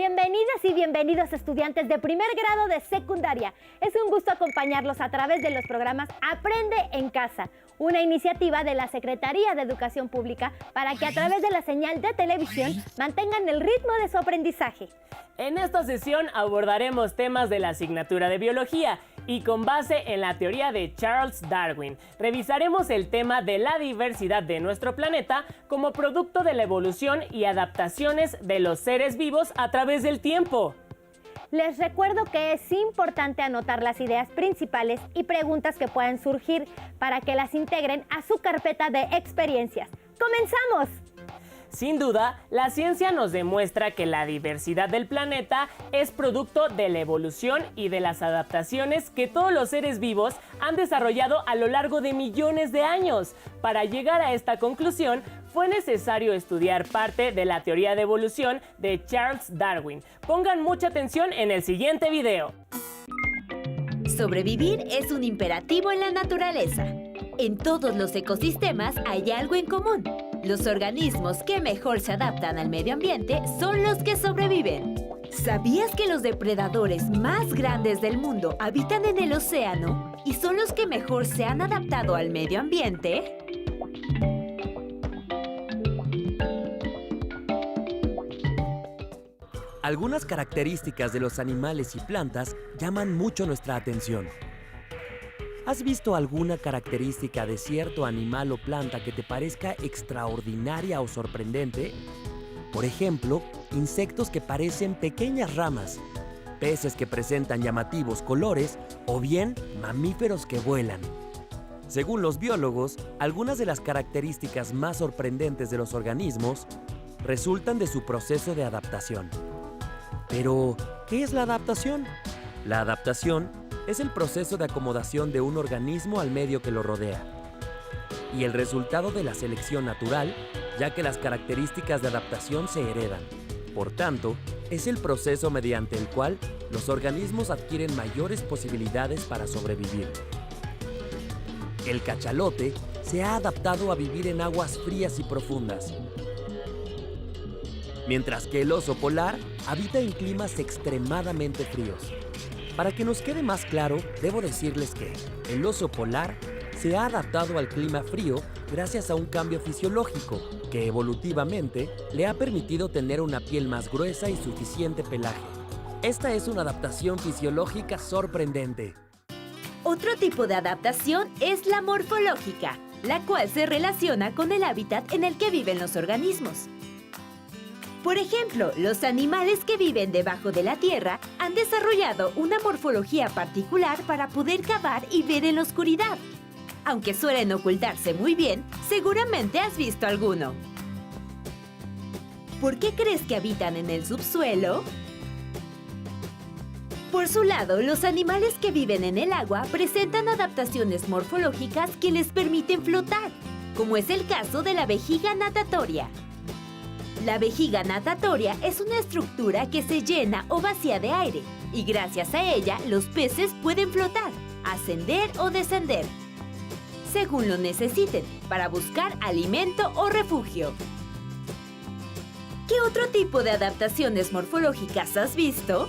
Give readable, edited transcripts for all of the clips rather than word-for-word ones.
Bienvenidas y bienvenidos estudiantes de primer grado de secundaria. Es un gusto acompañarlos a través de los programas Aprende en Casa, una iniciativa de la Secretaría de Educación Pública para que a través de la señal de televisión mantengan el ritmo de su aprendizaje. En esta sesión abordaremos temas de la asignatura de biología y con base en la teoría de Charles Darwin, revisaremos el tema de la diversidad de nuestro planeta como producto de la evolución y adaptaciones de los seres vivos a través del tiempo. Les recuerdo que es importante anotar las ideas principales y preguntas que puedan surgir para que las integren a su carpeta de experiencias. ¡Comenzamos! Sin duda, la ciencia nos demuestra que la diversidad del planeta es producto de la evolución y de las adaptaciones que todos los seres vivos han desarrollado a lo largo de millones de años. Para llegar a esta conclusión, fue necesario estudiar parte de la teoría de evolución de Charles Darwin. Pongan mucha atención en el siguiente video. Sobrevivir es un imperativo en la naturaleza. En todos los ecosistemas hay algo en común. Los organismos que mejor se adaptan al medio ambiente son los que sobreviven. ¿Sabías que los depredadores más grandes del mundo habitan en el océano y son los que mejor se han adaptado al medio ambiente? Algunas características de los animales y plantas llaman mucho nuestra atención. ¿Has visto alguna característica de cierto animal o planta que te parezca extraordinaria o sorprendente? Por ejemplo, insectos que parecen pequeñas ramas, peces que presentan llamativos colores o bien mamíferos que vuelan. Según los biólogos, algunas de las características más sorprendentes de los organismos resultan de su proceso de adaptación. Pero, ¿qué es la adaptación? La adaptación es el proceso de acomodación de un organismo al medio que lo rodea y el resultado de la selección natural, ya que las características de adaptación se heredan. Por tanto, es el proceso mediante el cual los organismos adquieren mayores posibilidades para sobrevivir. El cachalote se ha adaptado a vivir en aguas frías y profundas, mientras que el oso polar habita en climas extremadamente fríos. Para que nos quede más claro, debo decirles que el oso polar se ha adaptado al clima frío gracias a un cambio fisiológico que evolutivamente le ha permitido tener una piel más gruesa y suficiente pelaje. Esta es una adaptación fisiológica sorprendente. Otro tipo de adaptación es la morfológica, la cual se relaciona con el hábitat en el que viven los organismos. Por ejemplo, los animales que viven debajo de la tierra han desarrollado una morfología particular para poder cavar y ver en la oscuridad. Aunque suelen ocultarse muy bien, seguramente has visto alguno. ¿Por qué crees que habitan en el subsuelo? Por su lado, los animales que viven en el agua presentan adaptaciones morfológicas que les permiten flotar, como es el caso de la vejiga natatoria. La vejiga natatoria es una estructura que se llena o vacía de aire y gracias a ella los peces pueden flotar, ascender o descender, según lo necesiten, para buscar alimento o refugio. ¿Qué otro tipo de adaptaciones morfológicas has visto?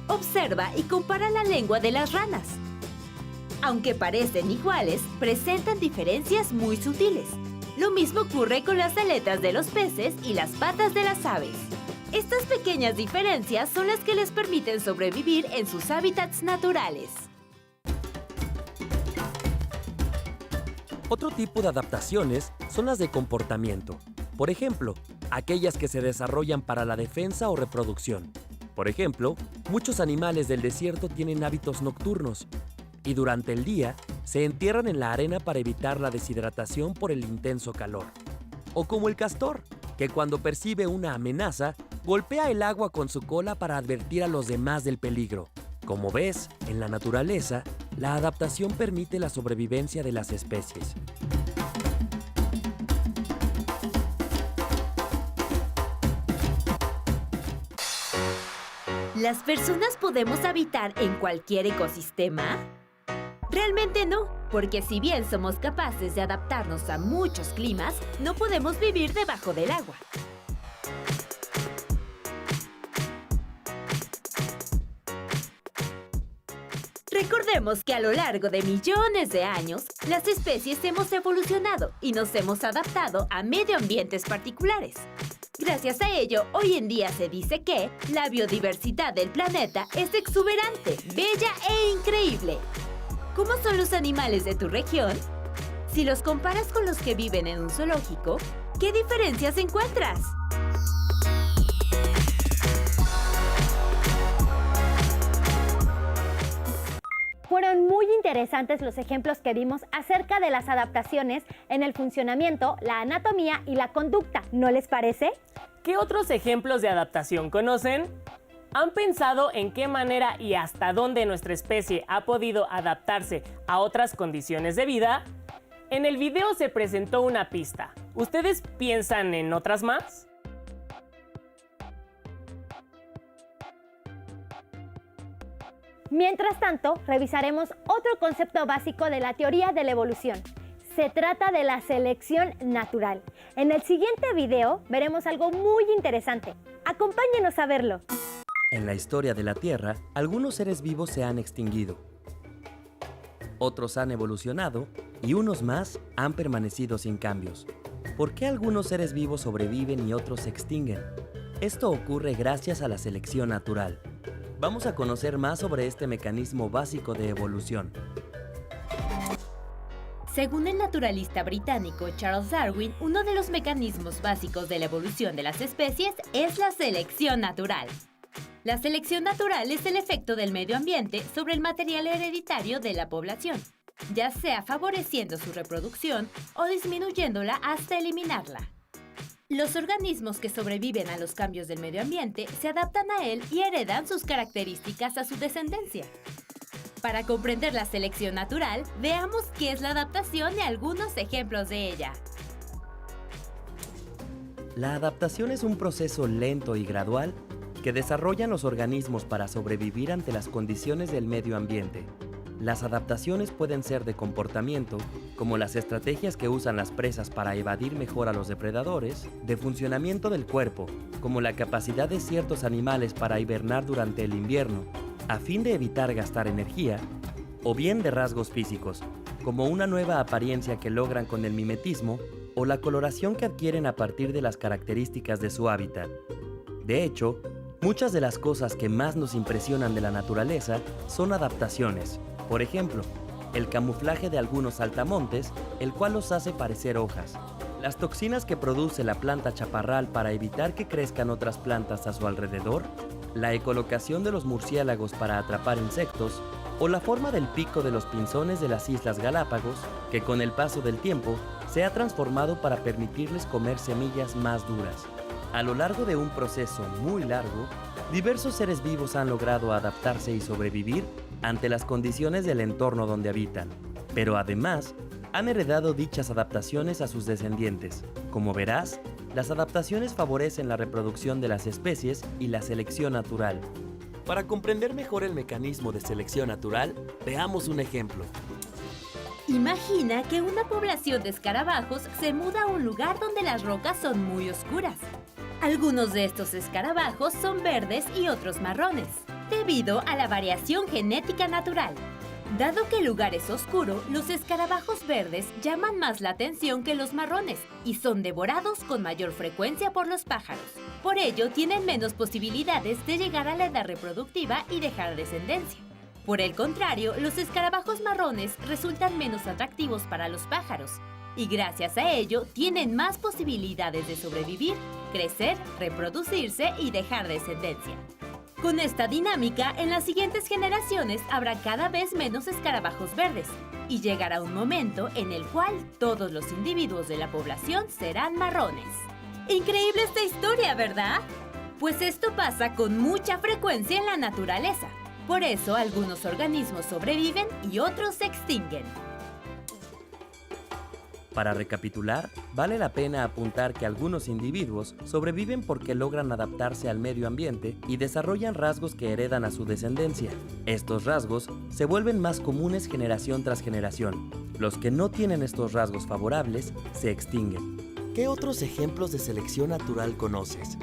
Observa y compara la lengua de las ranas. Aunque parecen iguales, presentan diferencias muy sutiles. Lo mismo ocurre con las aletas de los peces y las patas de las aves. Estas pequeñas diferencias son las que les permiten sobrevivir en sus hábitats naturales. Otro tipo de adaptaciones son las de comportamiento. Por ejemplo, aquellas que se desarrollan para la defensa o reproducción. Por ejemplo, muchos animales del desierto tienen hábitos nocturnos y durante el día se entierran en la arena para evitar la deshidratación por el intenso calor. O como el castor, que cuando percibe una amenaza, golpea el agua con su cola para advertir a los demás del peligro. Como ves, en la naturaleza, la adaptación permite la sobrevivencia de las especies. ¿Las personas podemos habitar en cualquier ecosistema? Realmente no, porque si bien somos capaces de adaptarnos a muchos climas, no podemos vivir debajo del agua. Recordemos que a lo largo de millones de años, las especies hemos evolucionado y nos hemos adaptado a medio ambientes particulares. Gracias a ello, hoy en día se dice que la biodiversidad del planeta es exuberante, bella e increíble. ¿Cómo son los animales de tu región? Si los comparas con los que viven en un zoológico, ¿qué diferencias encuentras? Fueron muy interesantes los ejemplos que vimos acerca de las adaptaciones en el funcionamiento, la anatomía y la conducta, ¿no les parece? ¿Qué otros ejemplos de adaptación conocen? ¿Han pensado en qué manera y hasta dónde nuestra especie ha podido adaptarse a otras condiciones de vida? En el video se presentó una pista. ¿Ustedes piensan en otras más? Mientras tanto, revisaremos otro concepto básico de la teoría de la evolución. Se trata de la selección natural. En el siguiente video veremos algo muy interesante. Acompáñenos a verlo. En la historia de la Tierra, algunos seres vivos se han extinguido. Otros han evolucionado y unos más han permanecido sin cambios. ¿Por qué algunos seres vivos sobreviven y otros se extinguen? Esto ocurre gracias a la selección natural. Vamos a conocer más sobre este mecanismo básico de evolución. Según el naturalista británico Charles Darwin, uno de los mecanismos básicos de la evolución de las especies es la selección natural. La selección natural es el efecto del medio ambiente sobre el material hereditario de la población, ya sea favoreciendo su reproducción o disminuyéndola hasta eliminarla. Los organismos que sobreviven a los cambios del medio ambiente se adaptan a él y heredan sus características a su descendencia. Para comprender la selección natural, veamos qué es la adaptación y algunos ejemplos de ella. La adaptación es un proceso lento y gradual que desarrollan los organismos para sobrevivir ante las condiciones del medio ambiente. Las adaptaciones pueden ser de comportamiento, como las estrategias que usan las presas para evadir mejor a los depredadores, de funcionamiento del cuerpo, como la capacidad de ciertos animales para hibernar durante el invierno, a fin de evitar gastar energía, o bien de rasgos físicos, como una nueva apariencia que logran con el mimetismo o la coloración que adquieren a partir de las características de su hábitat. De hecho, muchas de las cosas que más nos impresionan de la naturaleza son adaptaciones. Por ejemplo, el camuflaje de algunos saltamontes, el cual los hace parecer hojas. Las toxinas que produce la planta chaparral para evitar que crezcan otras plantas a su alrededor, la ecolocación de los murciélagos para atrapar insectos, o la forma del pico de los pinzones de las Islas Galápagos, que con el paso del tiempo se ha transformado para permitirles comer semillas más duras. A lo largo de un proceso muy largo, diversos seres vivos han logrado adaptarse y sobrevivir ante las condiciones del entorno donde habitan, pero además han heredado dichas adaptaciones a sus descendientes. Como verás, las adaptaciones favorecen la reproducción de las especies y la selección natural. Para comprender mejor el mecanismo de selección natural, veamos un ejemplo. Imagina que una población de escarabajos se muda a un lugar donde las rocas son muy oscuras. Algunos de estos escarabajos son verdes y otros marrones, debido a la variación genética natural. Dado que el lugar es oscuro, los escarabajos verdes llaman más la atención que los marrones y son devorados con mayor frecuencia por los pájaros. Por ello, tienen menos posibilidades de llegar a la edad reproductiva y dejar descendencia. Por el contrario, los escarabajos marrones resultan menos atractivos para los pájaros y gracias a ello tienen más posibilidades de sobrevivir, crecer, reproducirse y dejar descendencia. Con esta dinámica, en las siguientes generaciones habrá cada vez menos escarabajos verdes y llegará un momento en el cual todos los individuos de la población serán marrones. Increíble esta historia, ¿verdad? Pues esto pasa con mucha frecuencia en la naturaleza. Por eso, algunos organismos sobreviven y otros se extinguen. Para recapitular, vale la pena apuntar que algunos individuos sobreviven porque logran adaptarse al medio ambiente y desarrollan rasgos que heredan a su descendencia. Estos rasgos se vuelven más comunes generación tras generación. Los que no tienen estos rasgos favorables se extinguen. ¿Qué otros ejemplos de selección natural conoces?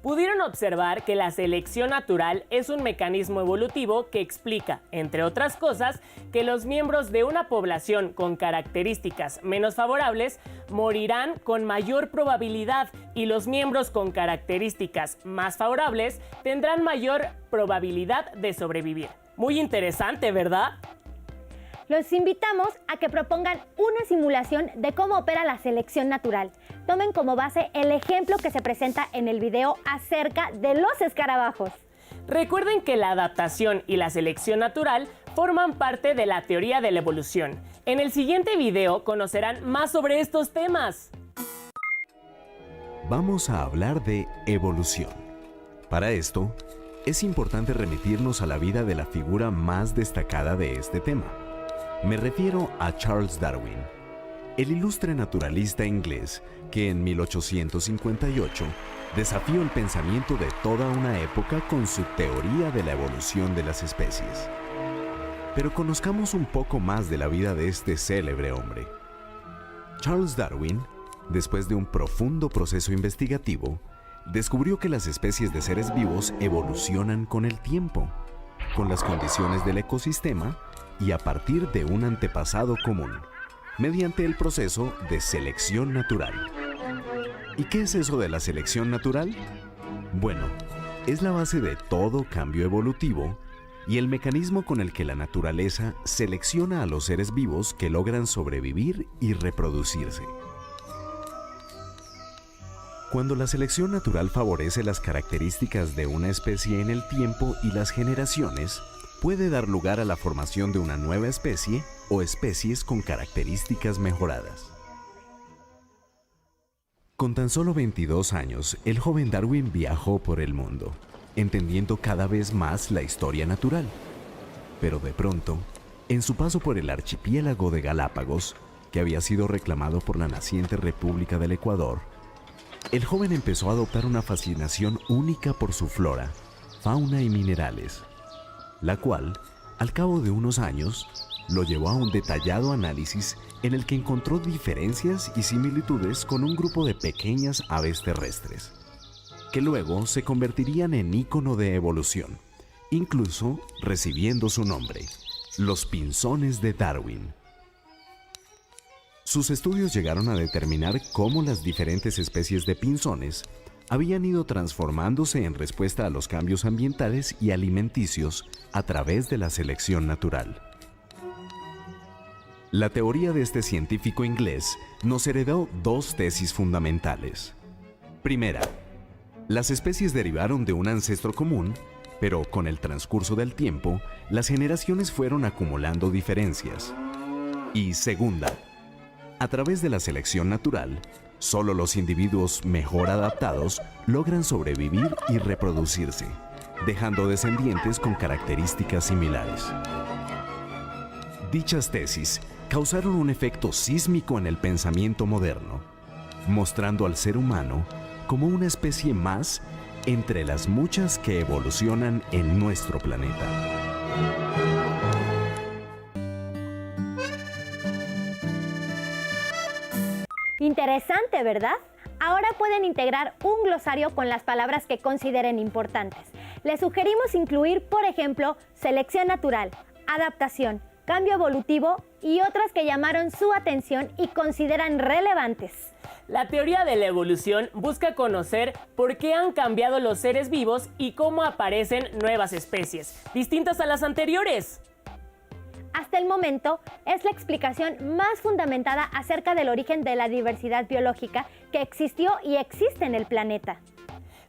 pudieron observar que la selección natural es un mecanismo evolutivo que explica, entre otras cosas, que los miembros de una población con características menos favorables morirán con mayor probabilidad y los miembros con características más favorables tendrán mayor probabilidad de sobrevivir. Muy interesante, ¿verdad? Los invitamos a que propongan una simulación de cómo opera la selección natural. Tomen como base el ejemplo que se presenta en el video acerca de los escarabajos. Recuerden que la adaptación y la selección natural forman parte de la teoría de la evolución. En el siguiente video conocerán más sobre estos temas. Vamos a hablar de evolución. Para esto, es importante remitirnos a la vida de la figura más destacada de este tema. Me refiero a Charles Darwin, el ilustre naturalista inglés que en 1858 desafió el pensamiento de toda una época con su teoría de la evolución de las especies. Pero conozcamos un poco más de la vida de este célebre hombre. Charles Darwin, después de un profundo proceso investigativo, descubrió que las especies de seres vivos evolucionan con el tiempo, con las condiciones del ecosistema y a partir de un antepasado común, mediante el proceso de selección natural. ¿Y qué es eso de la selección natural? Bueno, es la base de todo cambio evolutivo y el mecanismo con el que la naturaleza selecciona a los seres vivos que logran sobrevivir y reproducirse. Cuando la selección natural favorece las características de una especie en el tiempo y las generaciones, puede dar lugar a la formación de una nueva especie o especies con características mejoradas. Con tan solo 22 años, el joven Darwin viajó por el mundo, entendiendo cada vez más la historia natural. Pero de pronto, en su paso por el archipiélago de Galápagos, que había sido reclamado por la naciente República del Ecuador, el joven empezó a adoptar una fascinación única por su flora, fauna y minerales, la cual, al cabo de unos años, lo llevó a un detallado análisis en el que encontró diferencias y similitudes con un grupo de pequeñas aves terrestres, que luego se convertirían en ícono de evolución, incluso recibiendo su nombre, los pinzones de Darwin. Sus estudios llegaron a determinar cómo las diferentes especies de pinzones habían ido transformándose en respuesta a los cambios ambientales y alimenticios a través de la selección natural. La teoría de este científico inglés nos heredó dos tesis fundamentales. Primera, las especies derivaron de un ancestro común, pero con el transcurso del tiempo, las generaciones fueron acumulando diferencias. Y segunda, a través de la selección natural, solo los individuos mejor adaptados logran sobrevivir y reproducirse, dejando descendientes con características similares. Dichas tesis causaron un efecto sísmico en el pensamiento moderno, mostrando al ser humano como una especie más entre las muchas que evolucionan en nuestro planeta. Interesante, ¿verdad? Ahora pueden integrar un glosario con las palabras que consideren importantes. Les sugerimos incluir, por ejemplo, selección natural, adaptación, cambio evolutivo y otras que llamaron su atención y consideran relevantes. La teoría de la evolución busca conocer por qué han cambiado los seres vivos y cómo aparecen nuevas especies, distintas a las anteriores. Hasta el momento, es la explicación más fundamentada acerca del origen de la diversidad biológica que existió y existe en el planeta.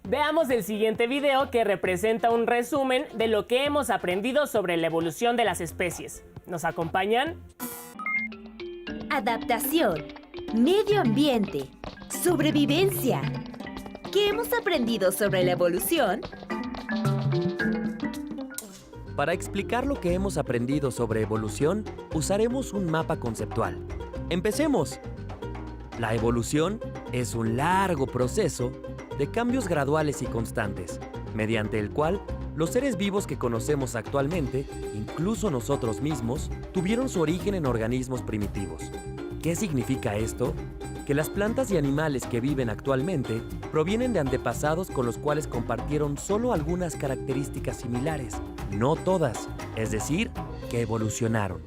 Veamos el siguiente video que representa un resumen de lo que hemos aprendido sobre la evolución de las especies. ¿Nos acompañan? Adaptación, medio ambiente, sobrevivencia. ¿Qué hemos aprendido sobre la evolución? Para explicar lo que hemos aprendido sobre evolución, usaremos un mapa conceptual. ¡Empecemos! La evolución es un largo proceso de cambios graduales y constantes, mediante el cual los seres vivos que conocemos actualmente, incluso nosotros mismos, tuvieron su origen en organismos primitivos. ¿Qué significa esto? que las plantas y animales que viven actualmente provienen de antepasados con los cuales compartieron solo algunas características similares, no todas, es decir, que evolucionaron.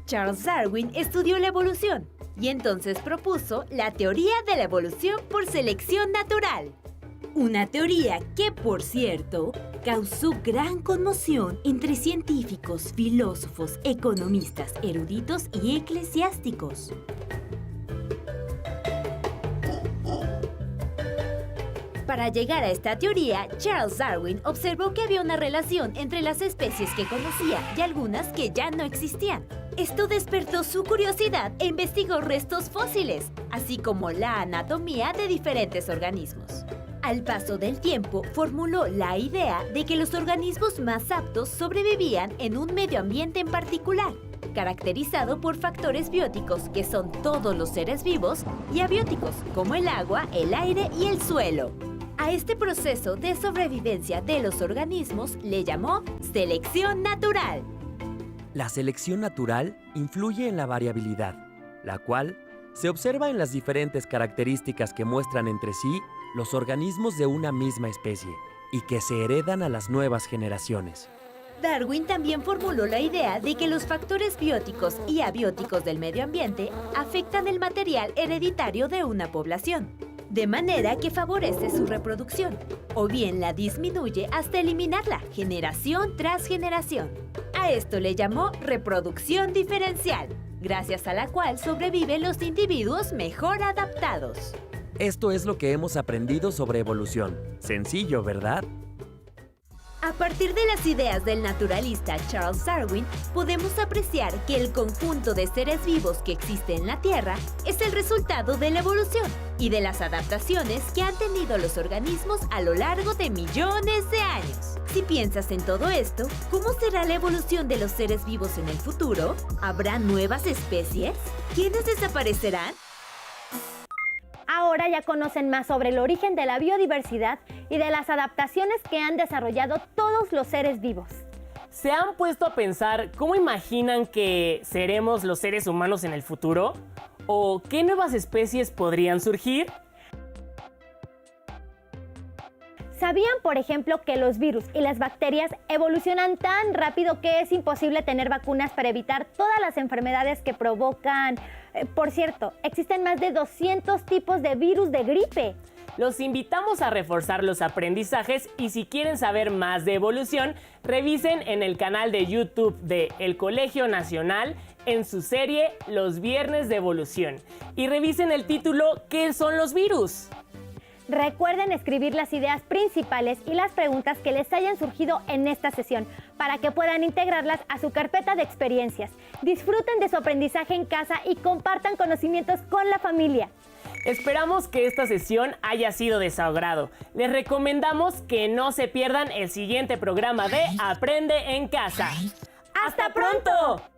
Charles Darwin estudió la evolución y entonces propuso la teoría de la evolución por selección natural. Una teoría que, por cierto, causó gran conmoción entre científicos, filósofos, economistas, eruditos y eclesiásticos. Para llegar a esta teoría, Charles Darwin observó que había una relación entre las especies que conocía y algunas que ya no existían. Esto despertó su curiosidad e investigó restos fósiles, así como la anatomía de diferentes organismos. Al paso del tiempo, formuló la idea de que los organismos más aptos sobrevivían en un medio ambiente en particular, caracterizado por factores bióticos que son todos los seres vivos y abióticos como el agua, el aire y el suelo. A este proceso de sobrevivencia de los organismos le llamó selección natural. La selección natural influye en la variabilidad, la cual se observa en las diferentes características que muestran entre sí los organismos de una misma especie y que se heredan a las nuevas generaciones. Darwin también formuló la idea de que los factores bióticos y abióticos del medio ambiente afectan el material hereditario de una población, de manera que favorece su reproducción, o bien la disminuye hasta eliminarla, generación tras generación. A esto le llamó reproducción diferencial, gracias a la cual sobreviven los individuos mejor adaptados. Esto es lo que hemos aprendido sobre evolución. Sencillo, ¿verdad? A partir de las ideas del naturalista Charles Darwin, podemos apreciar que el conjunto de seres vivos que existe en la Tierra es el resultado de la evolución y de las adaptaciones que han tenido los organismos a lo largo de millones de años. Si piensas en todo esto, ¿cómo será la evolución de los seres vivos en el futuro? ¿Habrá nuevas especies? ¿Quiénes desaparecerán? Ahora ya conocen más sobre el origen de la biodiversidad y de las adaptaciones que han desarrollado todos los seres vivos. ¿Se han puesto a pensar cómo imaginan que seremos los seres humanos en el futuro? ¿O qué nuevas especies podrían surgir? ¿Sabían, por ejemplo, que los virus y las bacterias evolucionan tan rápido que es imposible tener vacunas para evitar todas las enfermedades que provocan? Por cierto, existen más de 200 tipos de virus de gripe. Los invitamos a reforzar los aprendizajes y si quieren saber más de evolución, revisen en el canal de YouTube de El Colegio Nacional en su serie Los Viernes de Evolución. Y revisen el título ¿Qué son los virus? Recuerden escribir las ideas principales y las preguntas que les hayan surgido en esta sesión para que puedan integrarlas a su carpeta de experiencias. Disfruten de su aprendizaje en casa y compartan conocimientos con la familia. Esperamos que esta sesión haya sido de su agrado. Les recomendamos que no se pierdan el siguiente programa de Aprende en Casa. ¡Hasta pronto!